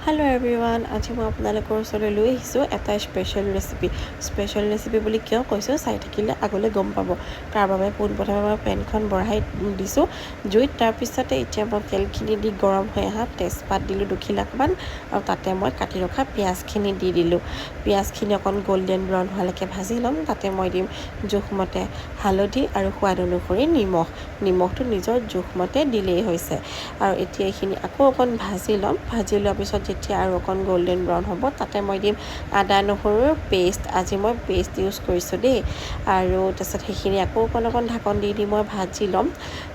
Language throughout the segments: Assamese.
Hello everyone, আজি মই আপোনালোকৰ ওচৰলৈ লৈ আহিছোঁ এটা স্পেচিয়েল ৰেচিপি বুলি কিয় কৈছোঁ চাই থাকিলে আগলৈ গম পাব। তাৰ বাবে পোনপ্ৰথমে মই পেনখন বঢ়াই দিছোঁ জুইত। তাৰপিছতে এতিয়া মই তেলখিনি দি গৰম হৈ অহা তেজপাত দিলোঁ 2 খিলাকমান আৰু তাতে মই কাটি ৰখা পিঁয়াজখিনি দি দিলোঁ। পিঁয়াজখিনি অকণ গল্ডেন ব্ৰাউন হোৱালৈকে ভাজি ল'ম। তাতে মই দিম জোখমতে হালধি আৰু সোৱাদ অনুসৰি নিমখটো নিজৰ জোখমতে দিলেই হৈছে। আৰু এতিয়া এইখিনি আকৌ অকণ ভাজি ল'ম। ভাজি লোৱাৰ পিছত যেতিয়া আৰু অকণ গল্ডেন ব্ৰাউন হ'ব তাতে মই দিম আদা নহৰুৰ পেষ্ট। আজি মই পেষ্ট ইউজ কৰিছোঁ দেই। আৰু তাৰপিছত সেইখিনি আকৌ অকণ ঢাকন দি মই ভাজি ল'ম।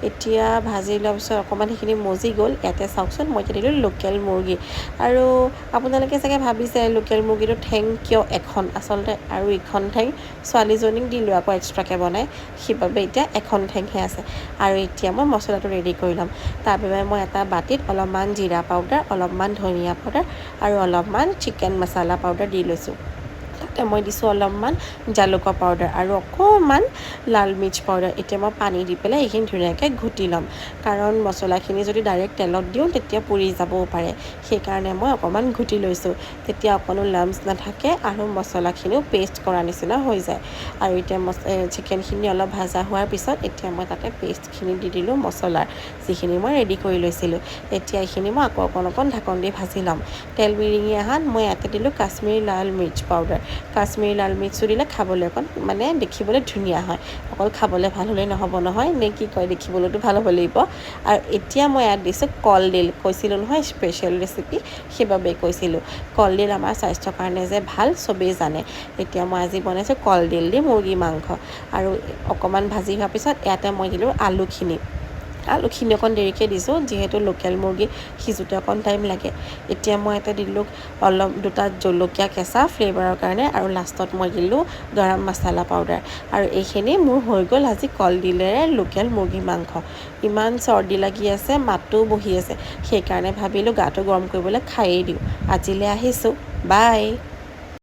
এতিয়া ভাজি লোৱাৰ পিছত অকণমান সেইখিনি মজি গ'ল। ইয়াতে চাওকচোন মই এতিয়া দিলোঁ লোকেল মুৰ্গী। আৰু আপোনালোকে চাগে ভাবিছে লোকেল মুৰ্গীটো ঠেং কিয় এখন, আচলতে আৰু ইখন ঠেং ছোৱালীজনীক দিলোঁ আকৌ এক্সট্ৰাকৈ বনাই, সেইবাবে এতিয়া এখন ঠেংহে আছে। আৰু এতিয়া মই মছলাটো ৰেডি কৰি ল'ম। তাৰ বাবে মই এটা বাটিত অলপমান জিৰা পাউডাৰ, অলপমান ধনিয়া পাউডাৰ আৰু অলপমান চিকেন মছলা পাউডাৰ দি লৈছোঁ। তাতে মই দিছোঁ অলপমান জালুকৰ পাউডাৰ আৰু অকণমান লাল মিৰ্চ পাউডাৰ। এতিয়া মই পানী দি পেলাই এইখিনি ধুনীয়াকৈ ঘুটি ল'ম, কাৰণ মছলাখিনি যদি ডাইৰেক্ট তেলত দিওঁ তেতিয়া পুৰি যাবও পাৰে। সেইকাৰণে মই অকণমান ঘুটি লৈছোঁ, তেতিয়া অকণো লাম্পছ নাথাকে আৰু মছলাখিনিও পেষ্ট কৰা নিচিনা হৈ যায়। আৰু এতিয়া চিকেনখিনি অলপ ভাজা হোৱাৰ পিছত এতিয়া মই তাতে পেষ্টখিনি দি দিলোঁ মছলাৰ, যিখিনি মই ৰেডি কৰি লৈছিলোঁ। এতিয়া এইখিনি মই আকৌ অকণ ঢাকন দি ভাজি ল'ম। তেল বিৰিঙি অহাত মই ইয়াতে দিলোঁ কাশ্মীৰী লাল মিৰ্চ পাউডাৰ। কাশ্মীৰী লাল মিৰ্চটো দিলে খাবলৈ অকণ দেখিবলৈ ধুনীয়া হয়। অকল খাবলৈ ভাল হ'লেই নহ'ব নহয়, নে কি কয়, দেখিবলৈতো ভাল হ'ব লাগিব। আৰু এতিয়া মই ইয়াত দিছোঁ কলডিল। কৈছিলোঁ নহয় স্পেচিয়েল ৰেচিপি, সেইবাবেই কৈছিলোঁ। কলডিল আমাৰ স্বাস্থ্যৰ কাৰণে যে ভাল চবেই জানে। এতিয়া মই আজি বনাইছোঁ কলডিল দি মুৰ্গী মাংস। আৰু অকণমান ভাজি হোৱাৰ পিছত ইয়াতে মই দিলোঁ আলুখিনি অকণ দেৰিকৈ দিছোঁ, যিহেতু লোকেল মুৰ্গী সিজোতে অকণ টাইম লাগে। এতিয়া মই ইয়াতে দিলোঁ দুটা জলকীয়া কেঁচা ফ্লেভাৰৰ কাৰণে, আৰু লাষ্টত মই দিলোঁ গৰম মছলা পাউডাৰ। আৰু এইখিনি মোৰ হৈ গ'ল আজি কলডিলেৰে লোকেল মুৰ্গী মাংস। ইমান চৰ্দি লাগি আছে, মাতটোও বহি আছে, সেইকাৰণে ভাবিলোঁ গাটো গৰম কৰিবলৈ খায়েই দিওঁ। আজিলৈ আহিছোঁ, বাই।